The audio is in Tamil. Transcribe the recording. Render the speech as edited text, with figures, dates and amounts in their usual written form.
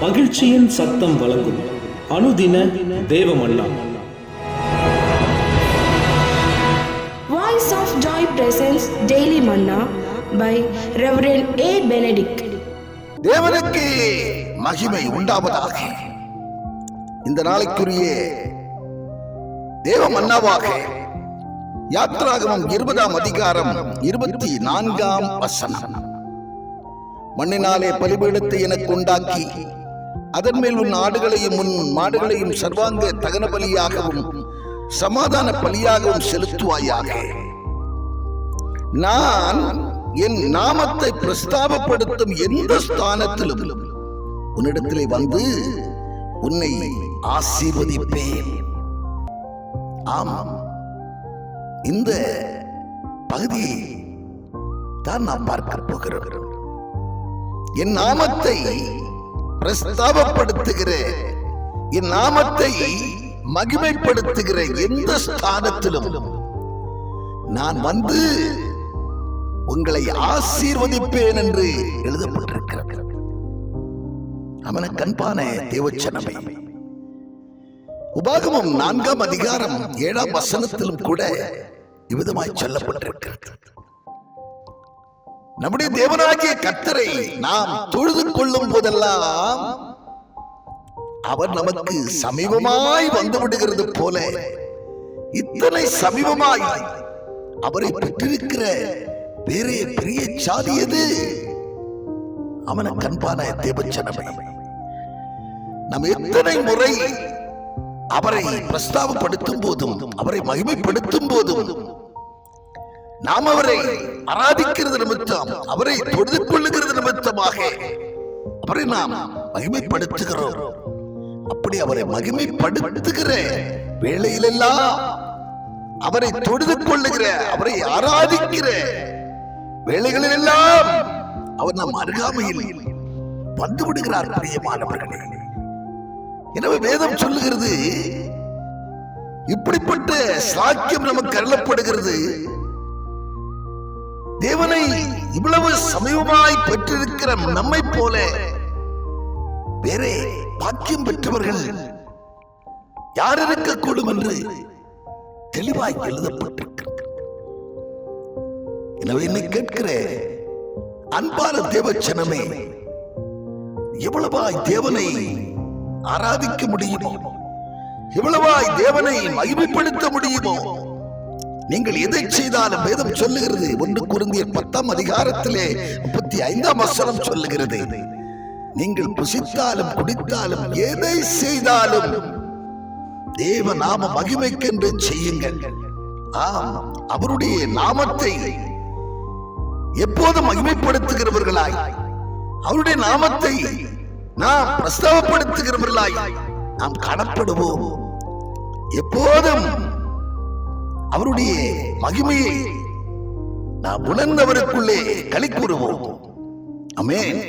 மகிழ்ச்சியின் சத்தம் வழங்கும் அனுதின தேவமன்னா. Voice of Joy presents Daily Manna by Reverend A. Benedict. தேவனுக்கு மகிமை உண்டாவதாக. இந்த நாளைக்குரிய தேவ மன்னாவாக யாத்திராகமம் 20ஆம் அதிகாரம் 24ஆம் வசனம். மண்ணினாலே பலிபீடத்தை எனக்கு உண்டாக்கி அதன் மேல் உன் ஆடுகளையும் உன் மாடுகளையும் சர்வாங்க தகன பலியாகவும் சமாதான பலியாகவும் செலுத்துவாயாக. நான் என் நாமத்தை பிரஸ்தாபப்படுத்தும் எந்த ஸ்தானத்திலும் உன்னிடத்திலே வந்து உன்னை ஆசீர்வதிப்பேன். ஆமாம், இந்த பகுதியை தான் நாம் பார்க்க போகிறோம். என் நாமத்தை பிரஸ்தாபப்படுத்துகிற, என் நாமத்தை மகிமைப்படுத்துகிற எந்த ஸ்தானத்திலும் நான் வந்து உங்களை ஆசீர்வதிப்பேன் என்று எழுதப்பட்டிருக்கிறது. அவனுக்கு அன்பான தேவச்சனமே, உபாகமம் 4ஆம் அதிகாரம் 7ஆம் வசனத்திலும் கூட இவ்விதமாய் சொல்லப்பட்டிருக்கிறது. நம்முடைய தேவனாகிய கர்த்தரை நாம் தொழுது கொள்ளும் போதெல்லாம் அவர் நமக்கு சமீபமாய் வந்து விடுகிறது போல, இத்தனை சமீபமாய் அவரை பெற்றிருக்கிற வேறே பெரிய சாதி எது? அவனுக்கு அன்பான தேவச்சனமே, நாம் எத்தனை முறை அவரை பிரஸ்தாபப்படுத்தும் போதும் அவரை மகிமைப்படுத்தும் போதும் நாம் அவரை ஆராதிக்கிறது நிமித்தம், அவரை தொழுது கொள்ளுகிறது நிமித்தமாக அவரை நாம் மகிமைப்படுத்துகிறோம். அப்படி அவரை மகிமைப்படுத்துகிற வேளையிலெல்லாம், அவரை தொழுது கொள்ளுகிற, அவரை ஆராதிக்கிற வேளைகளிலெல்லாம் அவர் நம் அருகாமையில் வந்து விடுகிறார். பிரியமானவர்களே, எனவே வேதம் சொல்லுகிறது, இப்படிப்பட்ட சாக்கியம் நமக்கு அருளப்படுகிறது. தேவனை இவ்வளவு சமீபமாய் பெற்றிருக்கிற நம்மை போல வேறே பாக்கியம் பெற்றவர்கள் யார் இருக்கக்கூடும் என்று தெளிவாய் எழுதப்பட்டிருக்கிறது. எனவே என்னை கேட்கிற அன்பான தேவச்சனமே, எவ்வளவாய் தேவனை ஆராதிக்க முடியுமோ, எவ்வளவாய் தேவனை மகிமைப்படுத்த முடியுமோ, நீங்கள் எதை செய்தாலும் வேதம் சொல்லுகிறது. 1 கொரிந்தியர் 10ஆம் அதிகாரத்திலே 35ஆம் வசனம் சொல்லுகிறது, நீங்கள் புசித்தாலும் குடித்தாலும் எதை செய்தாலும் தேவ நாம மகிமைக்கென்று செய்யுங்கள். அவருடைய நாமத்தை எப்போதும் மகிமைப்படுத்துகிறவர்களாய், அவருடைய நாமத்தை நாம் பிரஸ்தாபப்படுத்துகிறவர்களாய் நாம் காணப்படுவோம். எப்போதும் அவருடைய மகிமையை நாம் உணர்ந்தவருக்குள்ளே களி கூறுவோம். ஆமென்.